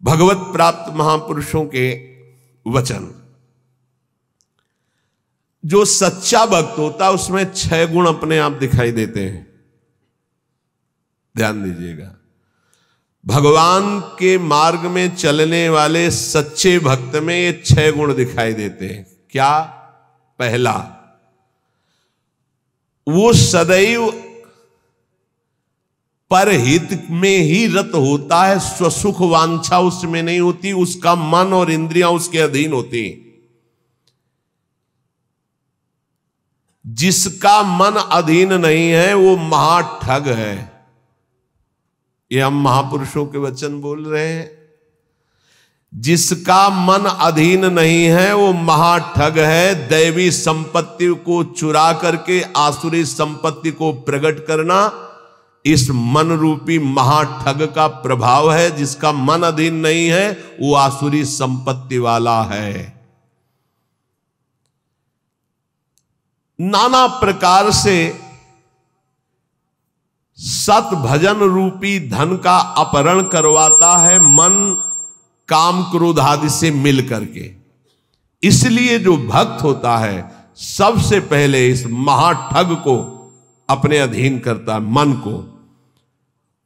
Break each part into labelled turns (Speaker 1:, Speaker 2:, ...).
Speaker 1: भगवत प्राप्त महापुरुषों के वचन। जो सच्चा भक्त होता है उसमें 6 गुण अपने आप दिखाई देते हैं। ध्यान दीजिएगा, भगवान के मार्ग में चलने वाले सच्चे भक्त में ये 6 गुण दिखाई देते हैं। क्या? पहला, वो सदैव परहित में ही रत होता है, स्वसुख वांछा उसमें नहीं होती, उसका मन और इंद्रियां उसके अधीन होती। जिसका मन अधीन नहीं है वो महाठग है। ये हम महापुरुषों के वचन बोल रहे हैं। जिसका मन अधीन नहीं है वो महाठग है। दैवी संपत्ति को चुरा करके आसुरी संपत्ति को प्रकट करना इस मन रूपी महाठग का प्रभाव है। जिसका मन अधीन नहीं है वो आसुरी संपत्ति वाला है। नाना प्रकार से सत भजन रूपी धन का अपहरण करवाता है मन काम क्रोध आदि से मिल करके। इसलिए जो भक्त होता है सबसे पहले इस महाठग को अपने अधीन करता है, मन को।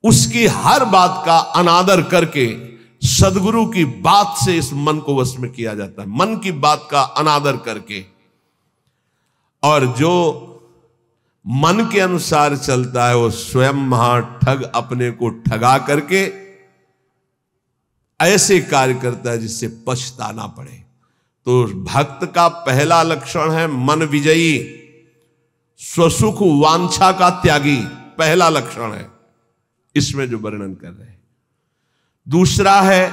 Speaker 1: उसकी हर बात का अनादर करके सदगुरु की बात से इस मन को वश में किया जाता है, मन की बात का अनादर करके। और जो मन के अनुसार चलता है वो स्वयं महाठग अपने को ठगा करके ऐसे कार्य करता है जिससे पछताना पड़े। तो भक्त का पहला लक्षण है मन विजयी, स्वसुख वांछा का त्यागी, पहला लक्षण है इसमें जो वर्णन कर रहे हैं। दूसरा है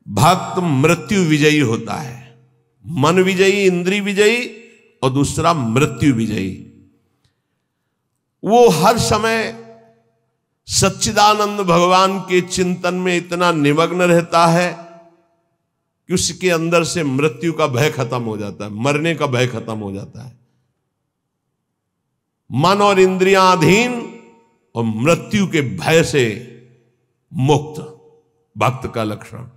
Speaker 1: भक्त मृत्यु विजयी होता है। मन विजयी, इंद्रिय विजयी, और दूसरा मृत्यु विजयी। वो हर समय सच्चिदानंद भगवान के चिंतन में इतना निमग्न रहता है कि उसके अंदर से मृत्यु का भय खत्म हो जाता है, मरने का भय खत्म हो जाता है। मन और इंद्रियां अधीन और मृत्यु के भय से मुक्त, भक्त का लक्षण।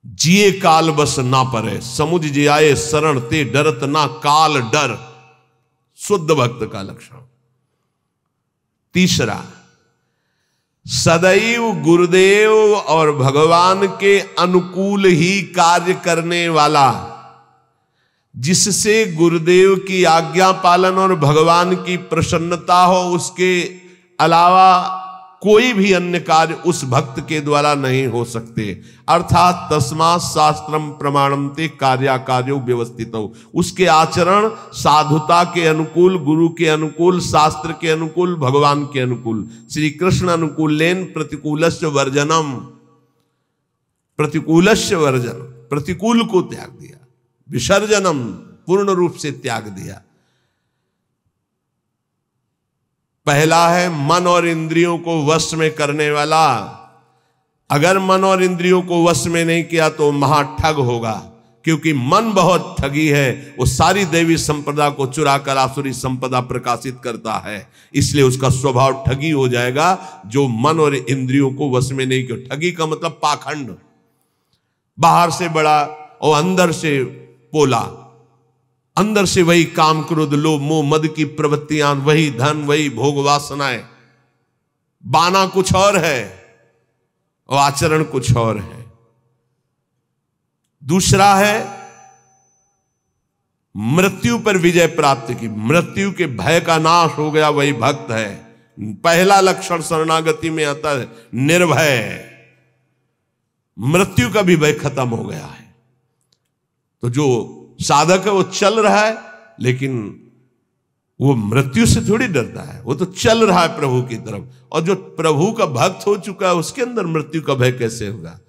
Speaker 1: जिए काल बस ना परे, समुझ जियाए शरण ते डरत ना काल डर, शुद्ध भक्त का लक्षण। तीसरा, सदैव गुरुदेव और भगवान के अनुकूल ही कार्य करने वाला, जिससे गुरुदेव की आज्ञा पालन और भगवान की प्रसन्नता हो, उसके अलावा कोई भी अन्य कार्य उस भक्त के द्वारा नहीं हो सकते। अर्थात तस्मात् शास्त्रम प्रमाणन्ते कार्याकार्यो व्यवस्थितो। उसके आचरण साधुता के अनुकूल, गुरु के अनुकूल, शास्त्र के अनुकूल, भगवान के अनुकूल। श्री कृष्ण अनुकूलेन प्रतिकूलस्य वर्जनम, प्रतिकूलस्य वर्जन, प्रतिकूल को त्याग दिया, विसर्जनम पूर्ण रूप से त्याग दिया। पहला है मन और इंद्रियों को वश में करने वाला। अगर मन और इंद्रियों को वश में नहीं किया तो महाठग होगा, क्योंकि मन बहुत ठगी है। वो सारी देवी संपदा को चुरा कर आसुरी संपदा प्रकाशित करता है, इसलिए उसका स्वभाव ठगी हो जाएगा। जो मन और इंद्रियों को वश में नहीं किया, ठगी का मतलब पाखंड, बाहर से बड़ा और अंदर से पोला। अंदर से वही काम क्रोध लोभ मोह मद की प्रवृत्तियां, वही धन, वही भोग वासनाएं। बाना कुछ और है और आचरण कुछ और है। दूसरा है मृत्यु पर विजय प्राप्त की, मृत्यु के भय का नाश हो गया, वही भक्त है। पहला लक्षण शरणागति में आता है निर्भय, मृत्यु का भी भय खत्म हो गया है। तो जो साधक है वो चल रहा है, लेकिन वो मृत्यु से थोड़ी डरता है, वो तो चल रहा है प्रभु की तरफ। और जो प्रभु का भक्त हो चुका है उसके अंदर मृत्यु का भय कैसे होगा।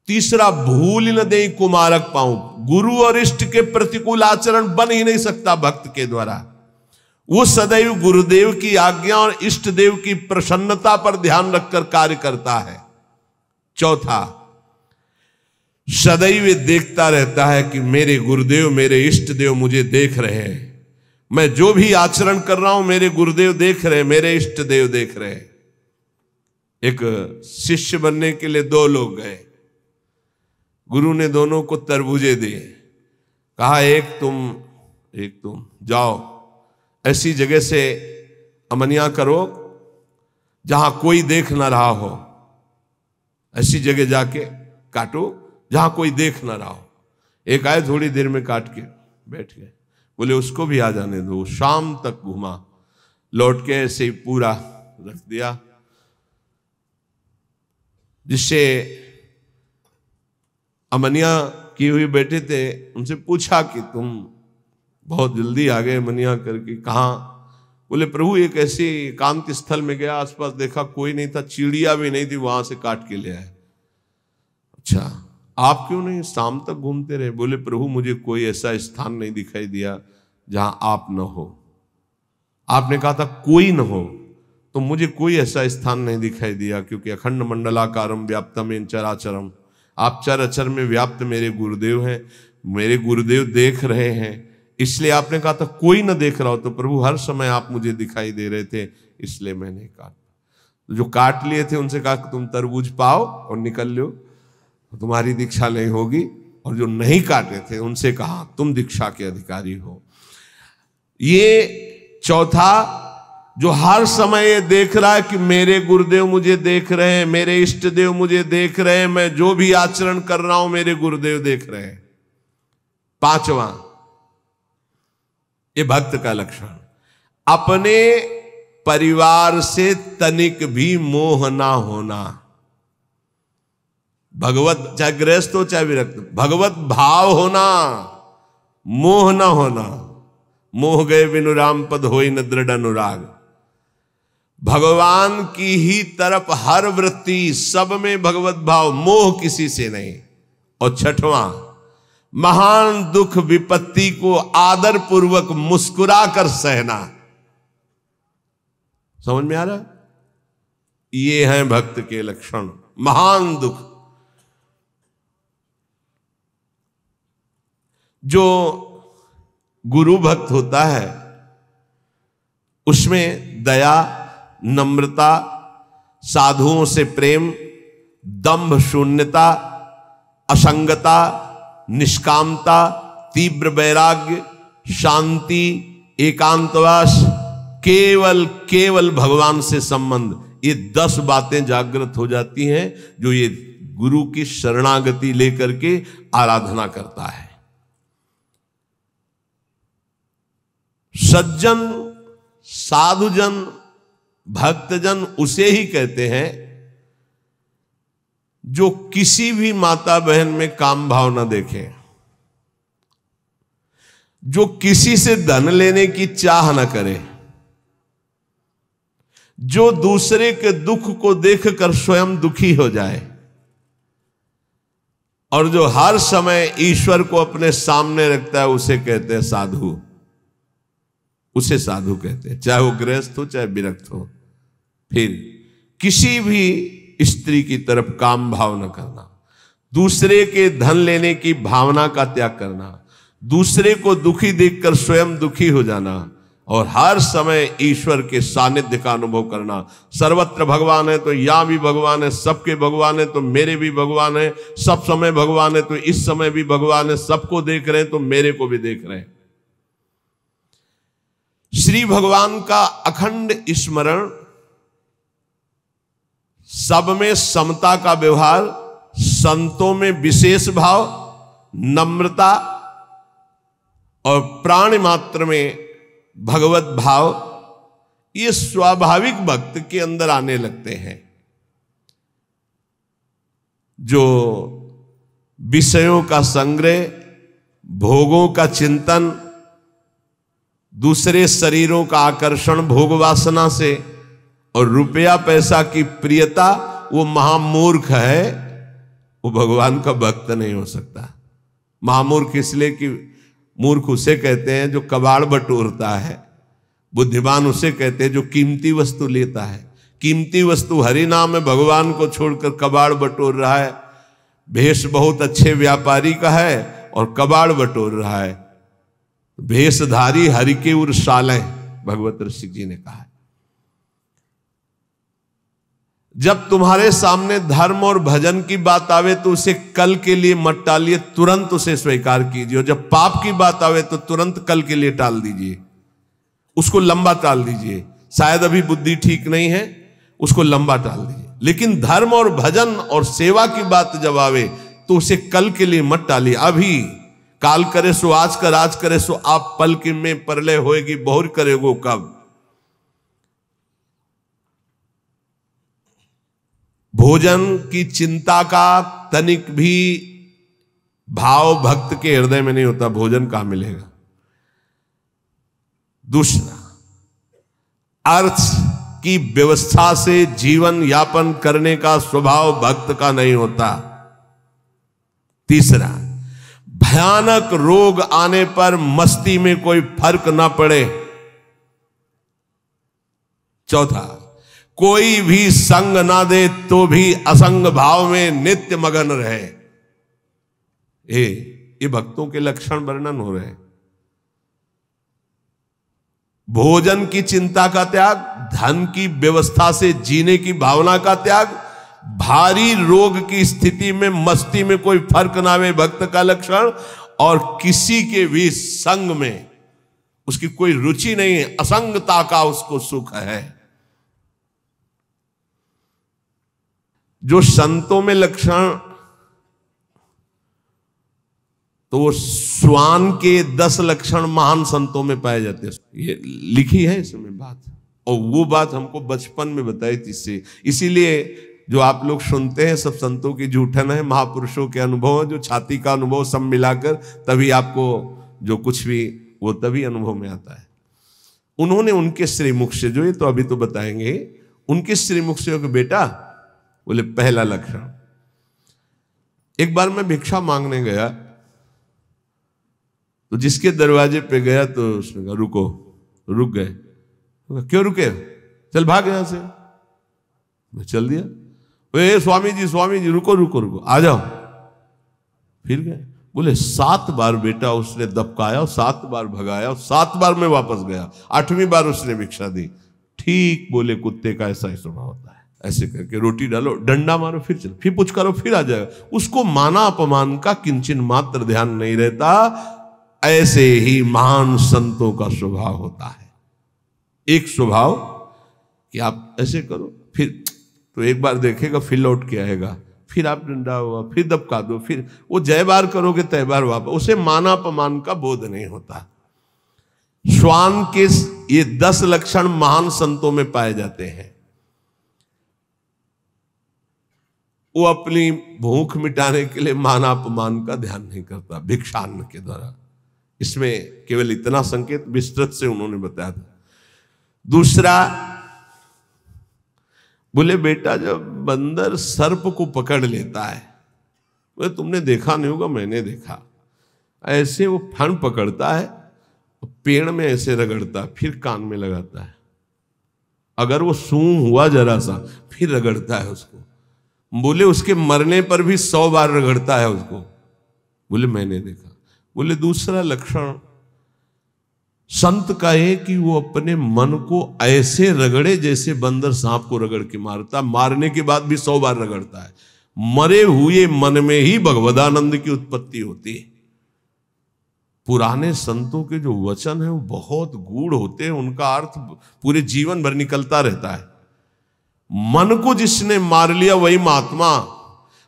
Speaker 1: तीसरा, भूल न दे कुमारक पाऊं। गुरु और इष्ट के प्रतिकूल आचरण बन ही नहीं सकता भक्त के द्वारा। वो सदैव गुरुदेव की आज्ञा और इष्ट देव की प्रसन्नता पर ध्यान रखकर कार्य करता है। चौथा, सदैव देखता रहता है कि मेरे गुरुदेव, मेरे इष्ट देव मुझे देख रहे हैं। मैं जो भी आचरण कर रहा हूं मेरे गुरुदेव देख रहे हैं, मेरे इष्ट देव देख रहे हैं। एक शिष्य बनने के लिए 2 लोग गए। गुरु ने दोनों को तरबूजे दिए, कहा एक तुम जाओ ऐसी जगह से अमनिया करो जहां कोई देख ना रहा हो, ऐसी जगह जाके काटो जहां कोई देख ना रहा हो। एक आए, थोड़ी देर में काट के बैठ गए। बोले उसको भी आ जाने दो। शाम तक घुमा, लौट के ऐसे ही पूरा रख दिया, जिससे अमनिया की हुई बैठे थे उनसे पूछा कि तुम बहुत जल्दी आ गए अमनिया करके, कहाँ? बोले प्रभु एक ऐसे एकांत स्थल में गया, आसपास देखा कोई नहीं था, चिड़िया भी नहीं थी, वहां से काट के ले आए। अच्छा आप क्यों नहीं शाम तक घूमते रहे? बोले प्रभु मुझे कोई ऐसा स्थान नहीं दिखाई दिया जहां आप न हो। आपने कहा था कोई न हो, तो मुझे कोई ऐसा स्थान नहीं दिखाई दिया, क्योंकि अखंड मंडलाकारम व्याप्तम येन चराचरम, आप चर अचर में व्याप्त मेरे गुरुदेव हैं, मेरे गुरुदेव देख रहे हैं, इसलिए आपने कहा था कोई न देख रहा हो। तो प्रभु हर समय आप मुझे दिखाई दे रहे थे, इसलिए मैंने काटा। जो काट लिए थे उनसे कहा कि तुम तरबूज पाओ और निकल लो, तुम्हारी दीक्षा नहीं होगी। और जो नहीं काटे थे उनसे कहा तुम दीक्षा के अधिकारी हो। ये चौथा, जो हर समय ये देख रहा है कि मेरे गुरुदेव मुझे देख रहे हैं, मेरे इष्ट देव मुझे देख रहे हैं, मैं जो भी आचरण कर रहा हूं मेरे गुरुदेव देख रहे हैं। 5वां, ये भक्त का लक्षण, अपने परिवार से तनिक भी मोह ना होना। भगवत, चाहे गृहस्थ हो चाहे विरक्त, भगवत भाव होना, मोह ना होना। मोह गए बिनु राम पद होई न दृढ़ अनुराग। भगवान की ही तरफ हर वृत्ति, सब में भगवत भाव, मोह किसी से नहीं। और 6वां, महान दुख विपत्ति को आदर पूर्वक मुस्कुरा कर सहना। समझ में आ रहा? ये हैं भक्त के लक्षण। महान दुख, जो गुरु भक्त होता है उसमें दया, नम्रता, साधुओं से प्रेम, दंभ शून्यता, असंगता, निष्कामता, तीव्र वैराग्य, शांति, एकांतवास, केवल भगवान से संबंध, ये 10 बातें जागृत हो जाती हैं जो ये गुरु की शरणागति लेकर के आराधना करता है। सज्जन, साधुजन, भक्तजन उसे ही कहते हैं जो किसी भी माता बहन में काम भाव न देखे, जो किसी से धन लेने की चाह न करे, जो दूसरे के दुख को देखकर स्वयं दुखी हो जाए, और जो हर समय ईश्वर को अपने सामने रखता है, उसे कहते हैं साधु। उसे साधु कहते हैं, चाहे वो गृहस्थ हो चाहे विरक्त हो। फिर किसी भी स्त्री की तरफ काम भाव न करना, दूसरे के धन लेने की भावना का त्याग करना, दूसरे को दुखी देखकर स्वयं दुखी हो जाना, और हर समय ईश्वर के सानिध्य का अनुभव करना। सर्वत्र भगवान है तो यहां भी भगवान है, सबके भगवान है तो मेरे भी भगवान है, सब समय भगवान है तो इस समय भी भगवान है, सबको देख रहे हैं तो मेरे को भी देख रहे हैं। श्री भगवान का अखंड स्मरण, सब में समता का व्यवहार, संतों में विशेष भाव, नम्रता और प्राण मात्र में भगवत भाव, ये स्वाभाविक भक्त के अंदर आने लगते हैं। जो विषयों का संग्रह, भोगों का चिंतन, दूसरे शरीरों का आकर्षण भोग वासना से, और रुपया पैसा की प्रियता, वो महामूर्ख है, वो भगवान का भक्त नहीं हो सकता। महामूर्ख इसलिए कि मूर्ख उसे कहते हैं जो कबाड़ बटोरता है, बुद्धिमान उसे कहते हैं जो कीमती वस्तु लेता है। कीमती वस्तु हरि नाम में भगवान को छोड़कर कबाड़ बटोर रहा है। भेष बहुत अच्छे व्यापारी का है और कबाड़ बटोर रहा है। भेषधारी हरि के उर सालें, भगवत ऋषि जी ने कहा है। जब तुम्हारे सामने धर्म और भजन की बात आवे तो उसे कल के लिए मत टालिए, तुरंत उसे स्वीकार कीजिए। और जब पाप की बात आवे तो तुरंत कल के लिए टाल दीजिए, उसको लंबा टाल दीजिए। शायद अभी बुद्धि ठीक नहीं है, उसको लंबा टाल दीजिए। लेकिन धर्म और भजन और सेवा की बात जब आवे तो उसे कल के लिए मत टालिए। अभी काल करे सो आज कर, आज करे सो आप पल के में परलय होएगी, बहुर करेगो कब। भोजन की चिंता का तनिक भी भाव भक्त के हृदय में नहीं होता, भोजन कहां मिलेगा। दूसरा, अर्थ की व्यवस्था से जीवन यापन करने का स्वभाव भक्त का नहीं होता। तीसरा, भयानक रोग आने पर मस्ती में कोई फर्क ना पड़े। चौथा, कोई भी संग ना दे तो भी असंग भाव में नित्य मगन रहे। ये भक्तों के लक्षण वर्णन हो रहे हैं। भोजन की चिंता का त्याग, धन की व्यवस्था से जीने की भावना का त्याग, भारी रोग की स्थिति में मस्ती में कोई फर्क ना आवे भक्त का लक्षण, और किसी के भी संग में उसकी कोई रुचि नहीं है, असंगता का उसको सुख है। जो संतों में लक्षण, तो वो श्वान के 10 लक्षण महान संतों में पाए जाते हैं। ये लिखी है इसमें बात, और वो बात हमको बचपन में बताई थी। इससे इसीलिए जो आप लोग सुनते हैं सब संतों की झूठन है, महापुरुषों के अनुभव, जो छाती का अनुभव सब मिलाकर तभी आपको जो कुछ भी वो तभी अनुभव में आता है। उन्होंने उनके श्रीमुख से, जो ये तो अभी तो बताएंगे, उनके श्रीमुख से कि बेटा, बोले पहला लक्षण, एक बार मैं भिक्षा मांगने गया तो जिसके दरवाजे पे गया तो उसने कहा रुको, रुक गए। क्यों रुके? चल भाग यहां से। मैं चल दिया। ए स्वामी जी रुको रुको रुको, आ जाओ। फिर गए। बोले 7 बार बेटा उसने दबकाया, 7 बार भगाया, 7 बार मैं वापस गया, 8वीं बार उसने भिक्षा दी। ठीक बोले कुत्ते का ऐसा ही स्वभाव होता है। ऐसे करके रोटी डालो, डंडा मारो, फिर चलो, फिर कुछ करो, फिर आ जाएगा। उसको माना अपमान का किंचन मात्र ध्यान नहीं रहता। ऐसे ही महान संतों का स्वभाव होता है। एक स्वभाव कि आप ऐसे करो, फिर तो एक बार देखेगा, फिर लौट के आएगा, फिर आप डंडा हुआ, फिर दबका दो, फिर वो जय बार करोगे तय बार वापस। उसे माना अपमान का बोध नहीं होता। श्वान के ये 10 लक्षण महान संतों में पाए जाते हैं। वो अपनी भूख मिटाने के लिए माना अपमान का ध्यान नहीं करता भिक्षान्न के द्वारा। इसमें केवल इतना संकेत विस्तृत से उन्होंने बताया था। दूसरा, बोले बेटा जब बंदर सर्प को पकड़ लेता है, बोले तुमने देखा नहीं होगा, मैंने देखा, ऐसे वो फण पकड़ता है, पेड़ में ऐसे रगड़ता है, फिर कान में लगाता है। अगर वो सूंघ हुआ जरा सा, फिर रगड़ता है उसको। बोले उसके मरने पर भी 100 बार रगड़ता है उसको। बोले मैंने देखा। बोले दूसरा लक्षण संत का है कि वो अपने मन को ऐसे रगड़े जैसे बंदर सांप को रगड़ के मारता, मारने के बाद भी 100 बार रगड़ता है। मरे हुए मन में ही भगवदानंद की उत्पत्ति होती है। पुराने संतों के जो वचन है वो बहुत गूढ़ होते हैं, उनका अर्थ पूरे जीवन भर निकलता रहता है। मन को जिसने मार लिया वही महात्मा,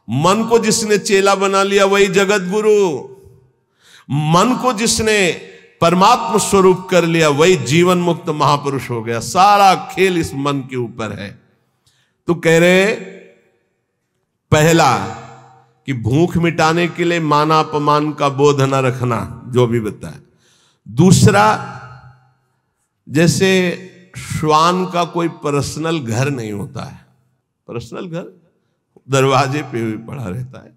Speaker 1: मन को जिसने चेला बना लिया वही जगत गुरु, मन को जिसने परमात्मा स्वरूप कर लिया वही जीवन मुक्त महापुरुष हो गया। सारा खेल इस मन के ऊपर है। तो कह रहे पहला कि भूख मिटाने के लिए माना अपमान का बोध न रखना, जो भी बताया। दूसरा, जैसे श्वान का कोई पर्सनल घर नहीं होता है, पर्सनल घर दरवाजे पे भी पड़ा रहता है।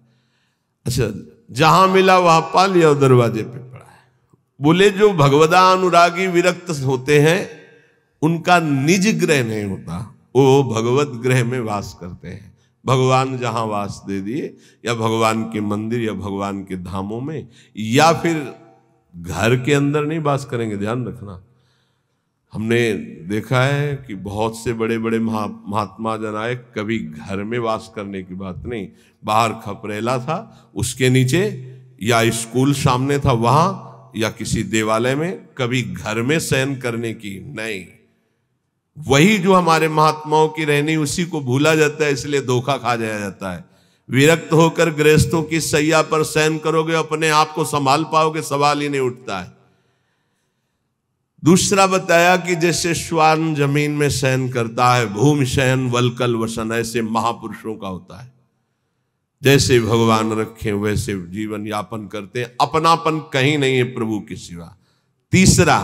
Speaker 1: अच्छा, जहां मिला वहां पा लिया और दरवाजे पे पड़ा है। बोले जो भगवदानुरागी विरक्त होते हैं उनका निज ग्रह नहीं होता, वो भगवत ग्रह में वास करते हैं। भगवान जहां वास दे दिए, या भगवान के मंदिर या भगवान के धामों में, या फिर घर के अंदर नहीं वास करेंगे। ध्यान रखना, हमने देखा है कि बहुत से बड़े बड़े महात्मा जन आए, कभी घर में वास करने की बात नहीं, बाहर खपरेला था उसके नीचे, या स्कूल सामने था वहां, या किसी देवालय में, कभी घर में शयन करने की नहीं। वही जो हमारे महात्माओं की रहनी, उसी को भूला जाता है, इसलिए धोखा खा जाया जाता है। विरक्त होकर गृहस्थों की सैया पर शयन करोगे, अपने आप को संभाल पाओगे? सवाल ही नहीं उठता है। दूसरा बताया कि जैसे श्वान जमीन में शयन करता है, भूमि शयन वलकल वसन, ऐसे महापुरुषों का होता है। जैसे भगवान रखे वैसे जीवन यापन करते हैं, अपनापन कहीं नहीं है प्रभु के सिवा। तीसरा,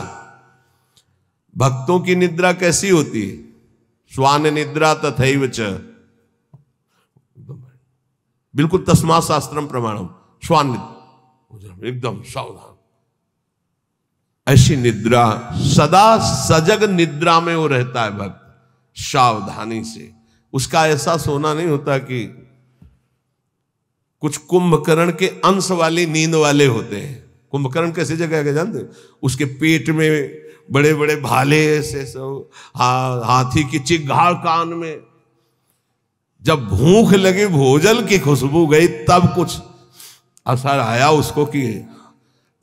Speaker 1: भक्तों की निद्रा कैसी होती है? श्वान निद्रा तथैव च, बिल्कुल तस्मा शास्त्रम प्रमाणम, श्वान निद्रा एकदम सावधान, ऐसी निद्रा, सदा सजग निद्रा में वो रहता है भक्त, सावधानी से। उसका ऐसा सोना नहीं होता कि कुछ कुंभकर्ण के अंश वाली नींद वाले होते हैं। कुंभकर्ण कैसी जगह है जानते? उसके पेट में बड़े बड़े भाले ऐसे सब, हाथी की चिघाड़ कान में, जब भूख लगी, भोजन की खुशबू गई, तब कुछ असर आया उसको कि,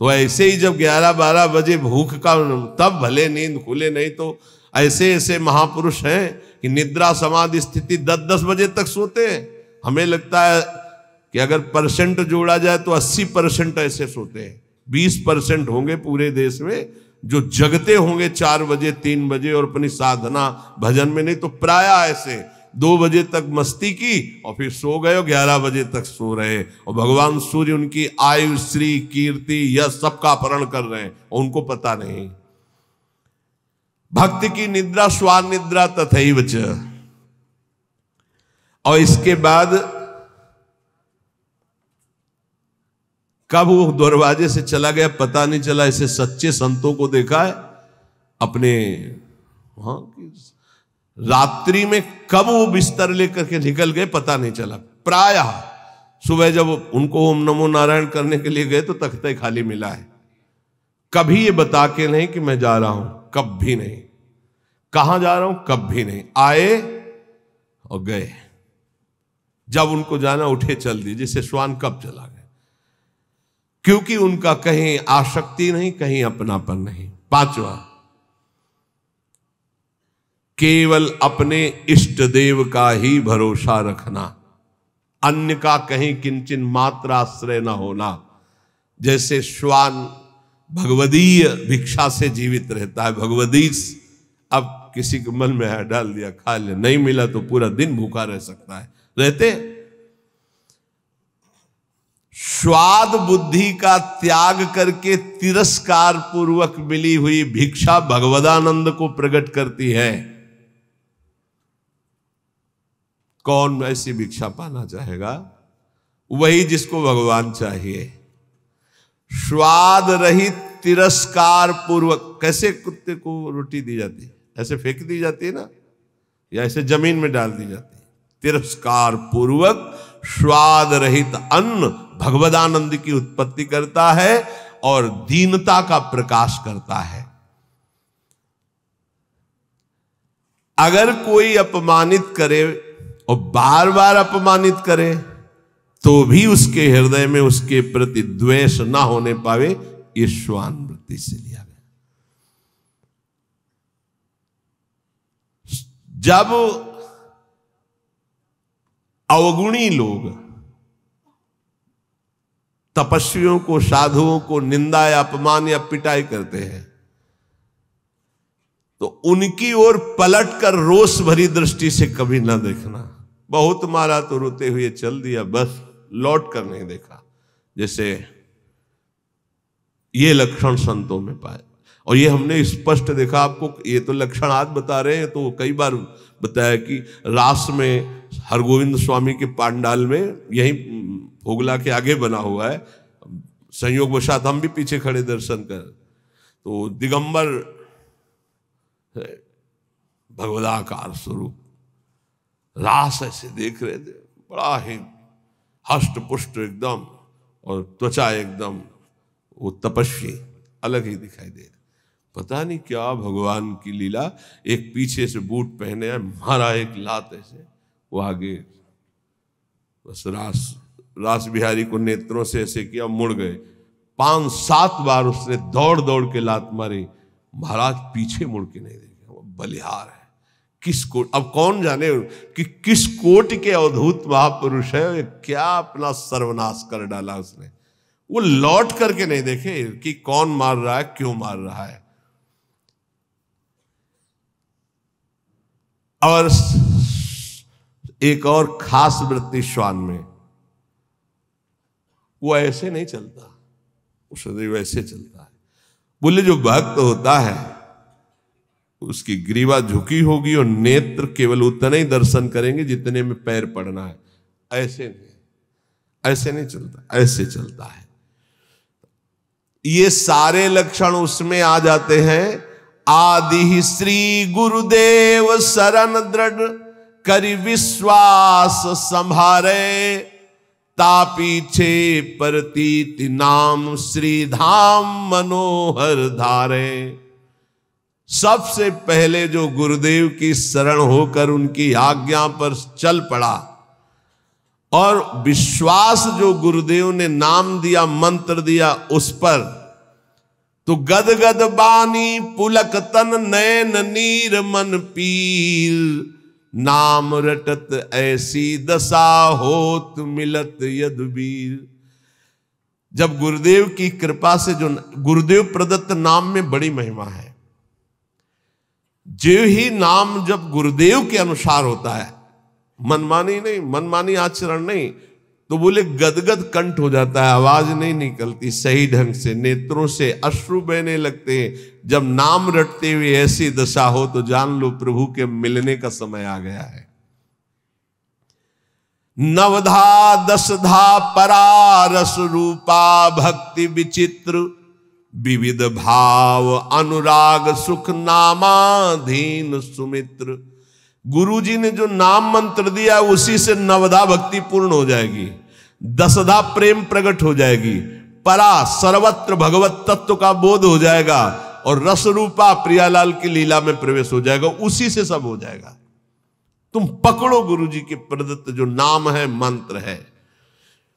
Speaker 1: तो ऐसे ही जब 11-12 बजे भूख का, तब भले नींद खुले, नहीं तो ऐसे ऐसे महापुरुष हैं कि निद्रा समाधि स्थिति 10-10 बजे तक सोते हैं। हमें लगता है कि अगर परसेंट जोड़ा जाए तो 80% ऐसे सोते हैं। 20% होंगे पूरे देश में जो जगते होंगे 4 बजे 3 बजे और अपनी साधना भजन में, नहीं तो प्राय ऐसे 2 बजे तक मस्ती की और फिर सो गए, 11 बजे तक सो रहे, और भगवान सूर्य उनकी आयु श्री कीर्ति यह सबका अपहरण कर रहे हैं और उनको पता नहीं। भक्त की निद्रा श्वान निद्रा तथैव च। और इसके बाद कब वो दरवाजे से चला गया पता नहीं चला। ऐसे सच्चे संतों को देखा है अपने वहां की, रात्रि में कब वो बिस्तर लेकर के निकल गए पता नहीं चला। प्रायः सुबह जब उनको ओम नमो नारायण करने के लिए गए तो तख्ता खाली मिला है। कभी ये बता के नहीं कि मैं जा रहा हूं, कभी नहीं। कहां जा रहा हूं, कभी नहीं। आए और गए, जब उनको जाना उठे चल दिए, जैसे श्वान कब चला गया, क्योंकि उनका कहीं आसक्ति नहीं, कहीं अपनापन नहीं। 5वां, केवल अपने इष्ट देव का ही भरोसा रखना, अन्य का कहीं किंचन मात्र आश्रय न होना। जैसे श्वान भगवदीय भिक्षा से जीवित रहता है, भगवदीश, अब किसी के मन में है डाल दिया खा लिया, नहीं मिला तो पूरा दिन भूखा रह सकता है, रहते। स्वाद बुद्धि का त्याग करके तिरस्कार पूर्वक मिली हुई भिक्षा भगवदानंद को प्रकट करती है। कौन ऐसी भिक्षा पाना चाहेगा? वही जिसको भगवान चाहिए। स्वाद रहित तिरस्कार पूर्वक, कैसे कुत्ते को रोटी दी जाती है, ऐसे फेंक दी जाती है ना, या ऐसे जमीन में डाल दी जाती है। तिरस्कार पूर्वक स्वाद रहित अन्न भगवदानंद की उत्पत्ति करता है और दीनता का प्रकाश करता है। अगर कोई अपमानित करे और बार बार अपमानित करे तो भी उसके हृदय में उसके प्रति द्वेष ना होने पावे, ये श्वान वृत्ति से लिया गया। जब अवगुणी लोग तपस्वियों को, साधुओं को निंदा या अपमान या पिटाई करते हैं तो उनकी ओर पलट कर रोष भरी दृष्टि से कभी ना देखना। बहुत मारा तो रोते हुए चल दिया, बस लौट कर नहीं देखा। जैसे ये लक्षण संतों में पाए, और ये हमने स्पष्ट देखा। आपको ये तो लक्षण आज बता रहे हैं, तो कई बार बताया कि रास में हरगोविंद स्वामी के पांडाल में, यही भोगला के आगे बना हुआ है, संयोगवशात हम भी पीछे खड़े दर्शन कर, तो दिगंबर भगवदाकार स्वरूप रास ऐसे देख रहे थे, बड़ा ही हष्ट पुष्ट एकदम, और त्वचा एकदम वो तपस्वी अलग ही दिखाई दे रहा। पता नहीं क्या भगवान की लीला। एक पीछे से बूट पहने है, मारा एक लात ऐसे, वो आगे बस रास बिहारी को नेत्रों से ऐसे किया, मुड़ गए। 5-7 बार उसने दौड़ दौड़ के लात मारी, महाराज पीछे मुड़ के नहीं देखे। वो बलिहार है, किस कोट, अब कौन जाने कि किस कोट के अवधूत महापुरुष है, क्या अपना सर्वनाश कर डाला उसने। वो लौट करके नहीं देखे कि कौन मार रहा है, क्यों मार रहा है। और एक और खास वृत्ति श्वान में, वो ऐसे नहीं चलता, वो सदैव ऐसे चलता है। बोले जो भक्त होता है उसकी ग्रीवा झुकी होगी और नेत्र केवल उतने ही दर्शन करेंगे जितने में पैर पड़ना है। ऐसे नहीं चलता, ऐसे चलता है। ये सारे लक्षण उसमें आ जाते हैं। आदि श्री गुरुदेव शरण दृढ़ करि विश्वास संभारे, ता पीछे प्रतीति नाम श्री धाम मनोहर धारे। सबसे पहले जो गुरुदेव की शरण होकर उनकी आज्ञा पर चल पड़ा और विश्वास जो गुरुदेव ने नाम दिया, मंत्र दिया उस पर, तो गद गद बानी पुलक तन नैन नीर मन पीर, नाम रटत ऐसी दशा होत मिलत यदुबीर। जब गुरुदेव की कृपा से, जो गुरुदेव प्रदत्त नाम में बड़ी महिमा है, जो ही नाम जब गुरुदेव के अनुसार होता है, मनमानी नहीं, मनमानी आचरण नहीं, तो बोले गदगद कंठ हो जाता है, आवाज नहीं निकलती सही ढंग से, नेत्रों से अश्रु बहने लगते हैं। जब नाम रटते हुए ऐसी दशा हो तो जान लो प्रभु के मिलने का समय आ गया है। नवधा दशधा परा रस रूपा भक्ति विचित्र, विविध भाव अनुराग सुख नामाधीन सुमित्र। गुरुजी ने जो नाम मंत्र दिया उसी से नवधा भक्ति पूर्ण हो जाएगी, दशधा प्रेम प्रकट हो जाएगी, परा सर्वत्र भगवत तत्व का बोध हो जाएगा और रस रूपा प्रियालाल की लीला में प्रवेश हो जाएगा। उसी से सब हो जाएगा। तुम पकड़ो गुरुजी के प्रदत्त जो नाम है, मंत्र है।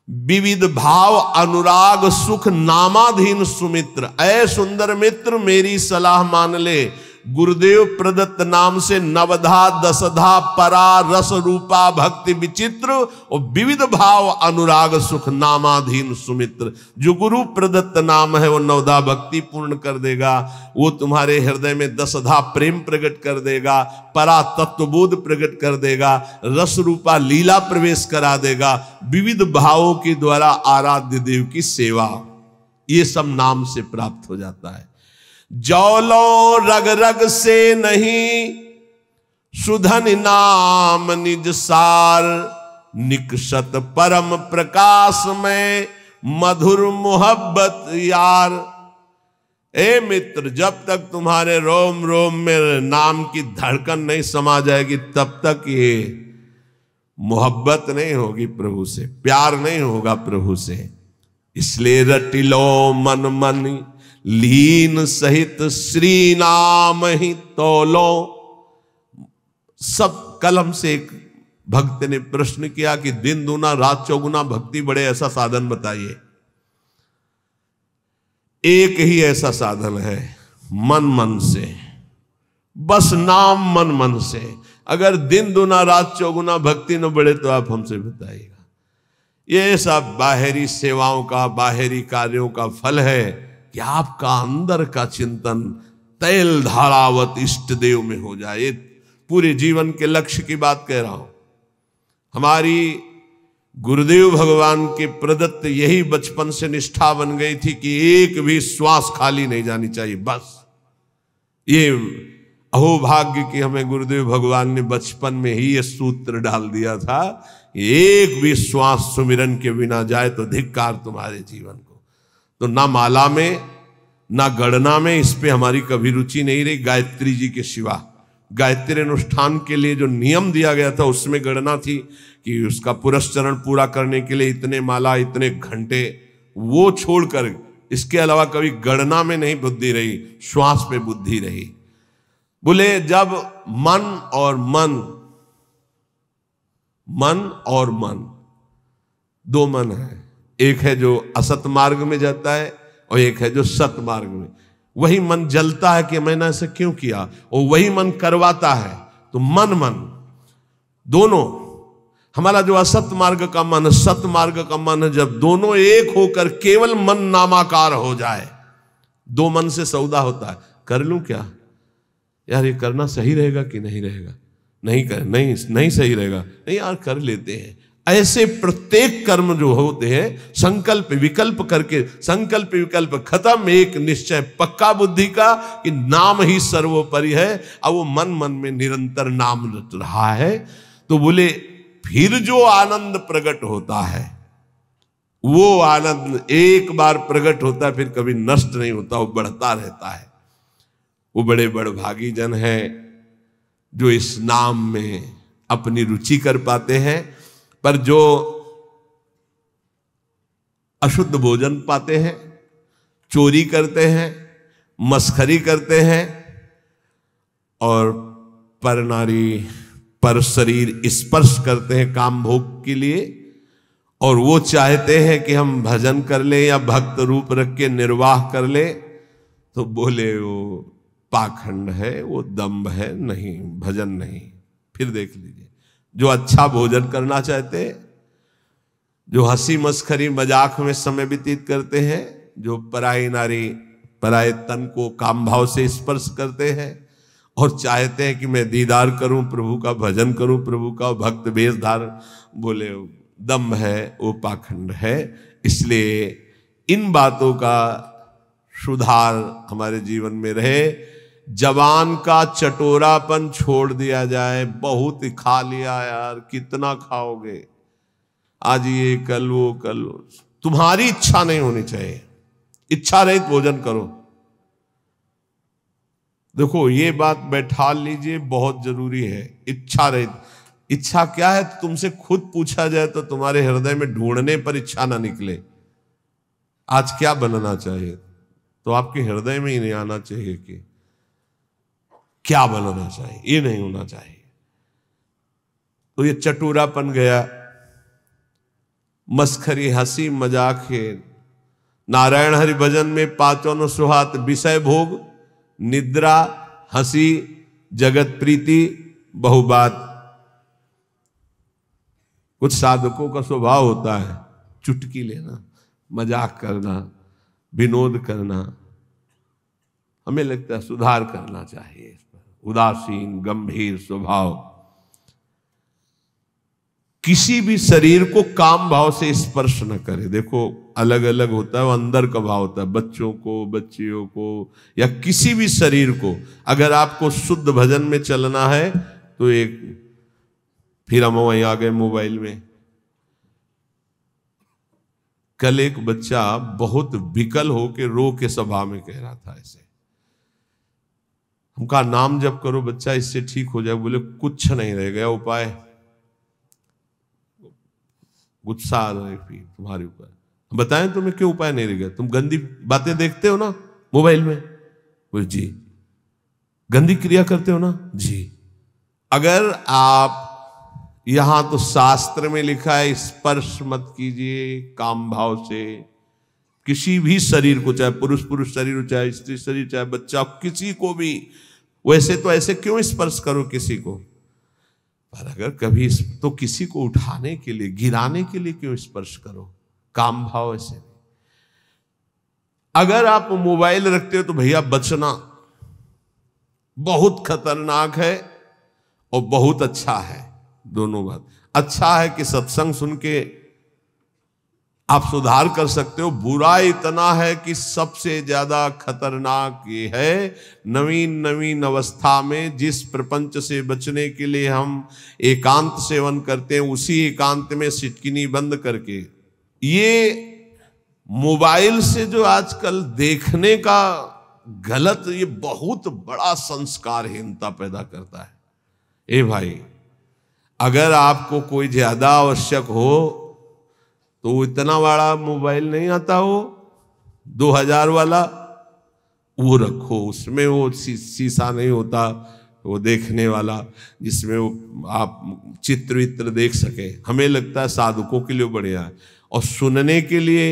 Speaker 1: विविध भाव अनुराग सुख नामाधीन सुमित्र, ऐ सुंदर मित्र मेरी सलाह मान ले। गुरुदेव प्रदत्त नाम से नवधा दशधा परा रस रूपा भक्ति विचित्र और विविध भाव अनुराग सुख नामाधीन सुमित्र। जो गुरु प्रदत्त नाम है वो नवधा भक्ति पूर्ण कर देगा, वो तुम्हारे हृदय में दशधा प्रेम प्रकट कर देगा, परा तत्वबोध प्रकट कर देगा, रस रूपा लीला प्रवेश करा देगा, विविध भावों के द्वारा आराध्य देव की सेवा, ये सब नाम से प्राप्त हो जाता है। जौलो रग रग से नहीं सुधन नाम निज सार, निकषत परम प्रकाश में मधुर मोहब्बत यार। ए मित्र, जब तक तुम्हारे रोम रोम में नाम की धड़कन नहीं समा जाएगी तब तक ये मोहब्बत नहीं होगी प्रभु से, प्यार नहीं होगा प्रभु से। इसलिए रटिलो मन मन लीन सहित श्री नाम ही तोलो। सब कलम से एक भक्त ने प्रश्न किया कि दिन दूना रात चौगुना भक्ति बढ़े, ऐसा साधन बताइए। एक ही ऐसा साधन है, मन मन से, बस नाम मन मन से। अगर दिन दूना रात चौगुना भक्ति न बढ़े तो आप हमसे बताइएगा। ये सब बाहरी सेवाओं का, बाहरी कार्यों का फल है कि आपका अंदर का चिंतन तैल धारावत इष्ट देव में हो जाए। ये पूरे जीवन के लक्ष्य की बात कह रहा हूं। हमारी गुरुदेव भगवान के प्रदत्त यही बचपन से निष्ठा बन गई थी कि एक भी श्वास खाली नहीं जानी चाहिए। बस ये अहोभाग्य कि हमें गुरुदेव भगवान ने बचपन में ही ये सूत्र डाल दिया था, एक भी श्वास सुमिरन के बिना जाए तो धिक्कार तुम्हारे जीवन को। तो ना माला में ना गणना में, इस पे हमारी कभी रुचि नहीं रही। गायत्री जी के सिवा गायत्री अनुष्ठान के लिए जो नियम दिया गया था उसमें गणना थी कि उसका पुरस्चरण पूरा करने के लिए इतने माला, इतने घंटे, वो छोड़कर इसके अलावा कभी गणना में नहीं बुद्धि रही, श्वास पे बुद्धि रही। बोले जब मन और मन दो मन है, एक है जो असत मार्ग में जाता है और एक है जो सत मार्ग में। वही मन जलता है कि मैंने ऐसा क्यों किया, और वही मन करवाता है। तो मन दोनों, हमारा जो असत मार्ग का मन, सत मार्ग का मन, जब दोनों एक होकर केवल मन नामाकार हो जाए, दो मन से सौदा होता है। कर लूं क्या यार, ये करना सही रहेगा कि नहीं रहेगा, नहीं सही रहेगा, नहीं यार कर लेते हैं। ऐसे प्रत्येक कर्म जो होते हैं संकल्प विकल्प करके, संकल्प विकल्प खत्म, एक निश्चय पक्का बुद्धि का कि नाम ही सर्वोपरि है। अब वो मन में निरंतर नाम रट रहा है। तो बोले फिर जो आनंद प्रकट होता है, वो आनंद एक बार प्रकट होता है, फिर कभी नष्ट नहीं होता, वो बढ़ता रहता है। वो बड़े बड़भागी जन हैं जो इस नाम में अपनी रुचि कर पाते हैं। पर जो अशुद्ध भोजन पाते हैं, चोरी करते हैं, मस्खरी करते हैं और पर नारी पर शरीर स्पर्श करते हैं काम भोग के लिए, और वो चाहते हैं कि हम भजन कर ले या भक्त रूप रख के निर्वाह कर ले, तो बोले वो पाखंड है, वो दंभ है, नहीं भजन नहीं। फिर देख लीजिए, जो अच्छा भोजन करना चाहते हैं, जो हंसी मस्खरी मजाक में समय व्यतीत करते हैं, जो पराई नारी पराए तन को काम भाव से स्पर्श करते हैं और चाहते हैं कि मैं दीदार करूं प्रभु का, भजन करूं प्रभु का, भक्त वेश धारण, बोले दम्भ है, वो पाखंड है। इसलिए इन बातों का सुधार हमारे जीवन में रहे। जवान का चटोरापन छोड़ दिया जाए। बहुत ही खा लिया यार, कितना खाओगे, आज ये कल वो कल वो। तुम्हारी इच्छा नहीं होनी चाहिए, इच्छा रहित भोजन करो। देखो ये बात बैठा लीजिए, बहुत जरूरी है। इच्छा रहित, इच्छा क्या है तुमसे खुद पूछा जाए तो तुम्हारे हृदय में ढूंढने पर इच्छा ना निकले आज क्या बनना चाहिए, तो आपके हृदय में ही नहीं आना चाहिए कि क्या बनना चाहिए, ये नहीं होना चाहिए। तो ये चटूरापन गया, मस्खरी हंसी मजाक है। नारायण हरि भजन में पांचों सुहात विषय भोग, निद्रा, हंसी, जगत प्रीति, बहुबात। कुछ साधकों का स्वभाव होता है चुटकी लेना, मजाक करना, विनोद करना। हमें लगता है सुधार करना चाहिए इस पर। उदासीन गंभीर स्वभाव किसी भी शरीर को काम भाव से स्पर्श न करे। देखो अलग अलग होता है, वो अंदर का भाव होता है। बच्चों को, बच्चियों को, या किसी भी शरीर को अगर आपको शुद्ध भजन में चलना है तो एक, फिर हम वहीं आ गए मोबाइल में। कल एक बच्चा बहुत विकल होके रो के सभा में कह रहा था ऐसे, हम कहा नाम जप करो बच्चा, इससे ठीक हो जाए। बोले कुछ नहीं रह गया उपाय। गुस्सा आ रहा है फिर तुम्हारे ऊपर, बताएं तुम्हें क्यों उपाय नहीं रह गया? तुम गंदी बातें देखते हो ना मोबाइल में? बोले जी। गंदी क्रिया करते हो ना? जी। अगर आप, यहां तो शास्त्र में लिखा है स्पर्श मत कीजिए काम भाव से किसी भी शरीर को, चाहे पुरुष पुरुष शरीर हो, चाहे स्त्री शरीर, चाहे बच्चा, किसी को भी। वैसे तो ऐसे क्यों स्पर्श करो किसी को? पर अगर कभी तो किसी को उठाने के लिए, गिराने के लिए क्यों स्पर्श करो काम भाव ऐसे? अगर आप मोबाइल रखते हो तो भैया बचना, बहुत खतरनाक है और बहुत अच्छा है। दोनों बात। अच्छा है कि सत्संग सुन के आप सुधार कर सकते हो। बुरा इतना है कि सबसे ज्यादा खतरनाक ये है, नवीन अवस्था में जिस प्रपंच से बचने के लिए हम एकांत सेवन करते हैं, उसी एकांत में सिटकिनी बंद करके ये मोबाइल से जो आजकल देखने का गलत, ये बहुत बड़ा संस्कारहीनता पैदा करता है। ए भाई, अगर आपको कोई ज्यादा आवश्यक हो तो इतना बड़ा मोबाइल नहीं आता हो, 2000 वाला वो रखो, उसमें वो शीशा नहीं होता वो देखने वाला, जिसमें वो आप चित्र वित्र देख सके। हमें लगता है साधुकों के लिए बढ़िया है। और सुनने के लिए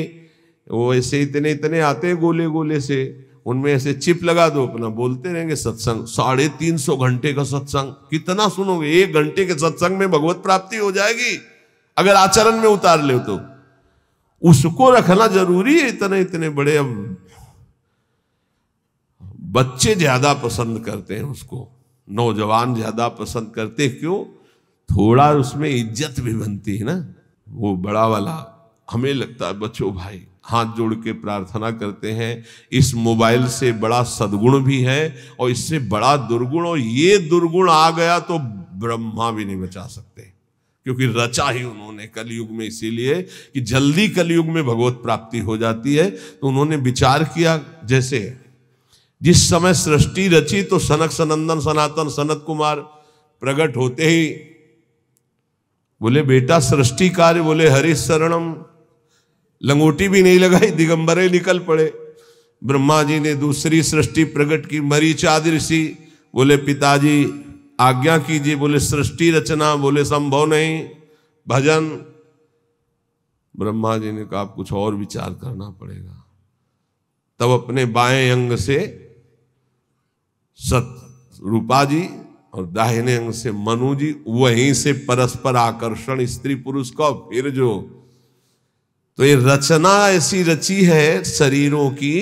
Speaker 1: वो ऐसे इतने इतने आते हैं गोले गोले से, उनमें ऐसे चिप लगा दो, अपना बोलते रहेंगे सत्संग। 350 घंटे का सत्संग कितना सुनोगे? 1 घंटे के सत्संग में भगवत प्राप्ति हो जाएगी अगर आचरण में उतार ले तो। उसको रखना जरूरी है। इतने इतने बड़े, अब बच्चे ज्यादा पसंद करते हैं उसको, नौजवान ज्यादा पसंद करते हैं। क्यों? थोड़ा उसमें इज्जत भी बनती है ना। वो बड़ा वाला हमें लगता है, बच्चों भाई हाथ जोड़ के प्रार्थना करते हैं, इस मोबाइल से बड़ा सद्गुण भी है और इससे बड़ा दुर्गुण, और ये दुर्गुण आ गया तो ब्रह्मा भी नहीं बचा सकते, क्योंकि रचा ही उन्होंने कलयुग में इसीलिए कि जल्दी कलयुग में भगवत प्राप्ति हो जाती है। तो उन्होंने विचार किया, जैसे जिस समय सृष्टि रची तो सनक सनंदन सनातन सनत कुमार प्रकट होते ही बोले बेटा सृष्टि कार्य, बोले हरि शरणम, लंगोटी भी नहीं लगाई, दिगंबरे निकल पड़े। ब्रह्मा जी ने दूसरी सृष्टि प्रकट की, मरीचादि ऋषि बोले पिताजी आज्ञा कीजिए, बोले सृष्टि रचना, बोले संभव नहीं, भजन। ब्रह्मा जी ने कहा कुछ और विचार करना पड़ेगा। तब अपने बाएं अंग से सत रूपा जी और दाहिने अंग से मनु जी, वहीं से परस्पर आकर्षण स्त्री पुरुष का। फिर जो तो ये रचना ऐसी रची है शरीरों की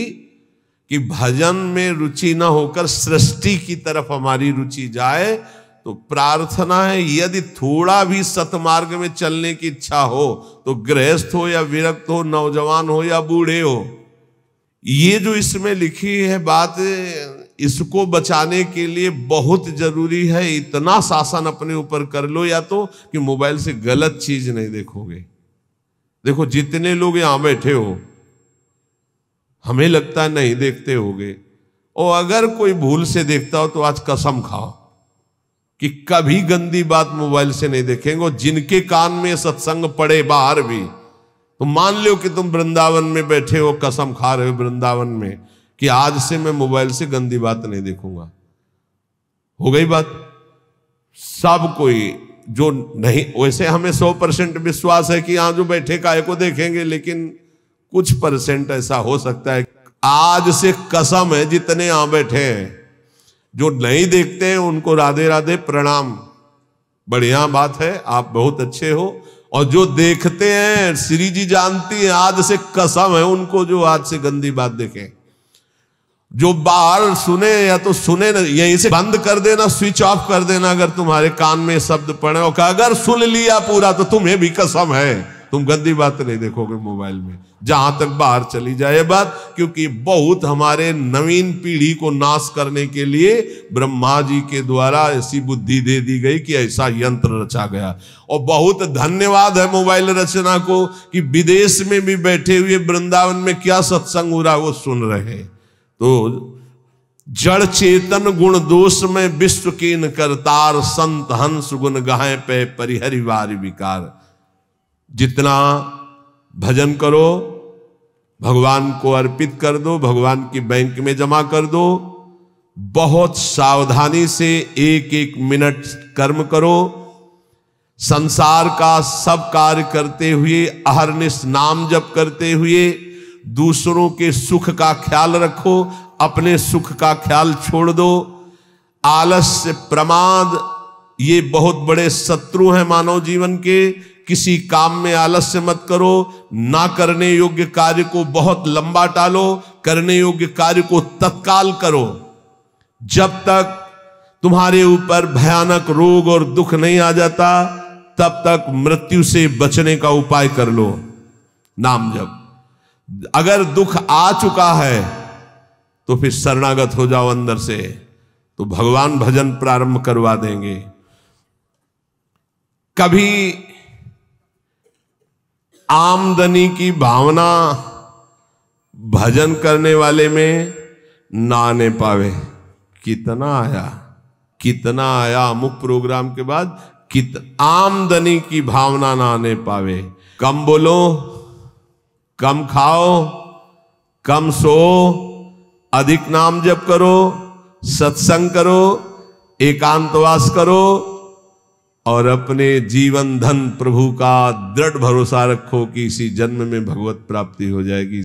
Speaker 1: कि भजन में रुचि ना होकर सृष्टि की तरफ हमारी रुचि जाए। तो प्रार्थना है यदि थोड़ा भी सतमार्ग में चलने की इच्छा हो, तो गृहस्थ हो या विरक्त हो, नौजवान हो या बूढ़े हो, ये जो इसमें लिखी है बात, इसको बचाने के लिए बहुत जरूरी है इतना शासन अपने ऊपर कर लो, या तो कि मोबाइल से गलत चीज नहीं देखोगे। देखो जितने लोग यहां बैठे हो, हमें लगता है नहीं देखते होगे, और अगर कोई भूल से देखता हो तो आज कसम खाओ कि कभी गंदी बात मोबाइल से नहीं देखेंगे। जिनके कान में सत्संग पड़े बाहर भी, तो मान लो कि तुम वृंदावन में बैठे हो, कसम खा रहे हो वृंदावन में कि आज से मैं मोबाइल से गंदी बात नहीं देखूंगा। हो गई बात। सब कोई जो नहीं, वैसे हमें 100% विश्वास है कि यहां जो बैठे काय को देखेंगे, लेकिन कुछ % ऐसा हो सकता है। आज से कसम है जितने यहां बैठे हैं, जो नहीं देखते हैं उनको राधे राधे प्रणाम, बढ़िया बात है, आप बहुत अच्छे हो। और जो देखते हैं, श्री जी जानती है, आज से कसम है उनको जो आज से गंदी बात देखें। जो बाहर सुने या तो सुने ना, यहीं से बंद कर देना, स्विच ऑफ कर देना अगर तुम्हारे कान में शब्द पड़े, और अगर सुन लिया पूरा तो तुम्हें भी कसम है तुम गंदी बात नहीं देखोगे मोबाइल में, जहां तक बाहर चली जाए बात। क्योंकि बहुत हमारे नवीन पीढ़ी को नाश करने के लिए ब्रह्मा जी के द्वारा ऐसी बुद्धि दे दी गई कि ऐसा यंत्र रचा गया। और बहुत धन्यवाद है मोबाइल रचना को कि विदेश में भी बैठे हुए वृंदावन में क्या सत्संग हो रहा है वो सुन रहे हैं। तो जड़ चेतन गुण दोष में विश्व कीन करतार, संत हंस गुण गाहे पे परिहरिवार विकार। जितना भजन करो भगवान को अर्पित कर दो, भगवान की बैंक में जमा कर दो। बहुत सावधानी से एक एक मिनट कर्म करो। संसार का सब कार्य करते हुए, अहरनिश नाम जप करते हुए दूसरों के सुख का ख्याल रखो, अपने सुख का ख्याल छोड़ दो। आलस्य, प्रमाद ये बहुत बड़े शत्रु हैं मानव जीवन के। किसी काम में आलस्य मत करो। ना करने योग्य कार्य को बहुत लंबा टालो, करने योग्य कार्य को तत्काल करो। जब तक तुम्हारे ऊपर भयानक रोग और दुख नहीं आ जाता, तब तक मृत्यु से बचने का उपाय कर लो, नाम जप। अगर दुख आ चुका है तो फिर शरणागत हो जाओ अंदर से, तो भगवान भजन प्रारंभ करवा देंगे। कभी आमदनी की भावना भजन करने वाले में ना आने पावे। कितना आया अमुक प्रोग्राम के बाद आमदनी की भावना ना आने पावे। कम बोलो, कम खाओ, कम सो, अधिक नाम जप करो, सत्संग करो, एकांतवास करो और अपने जीवन धन प्रभु का दृढ़ भरोसा रखो कि इसी जन्म में भगवत प्राप्ति हो जाएगी।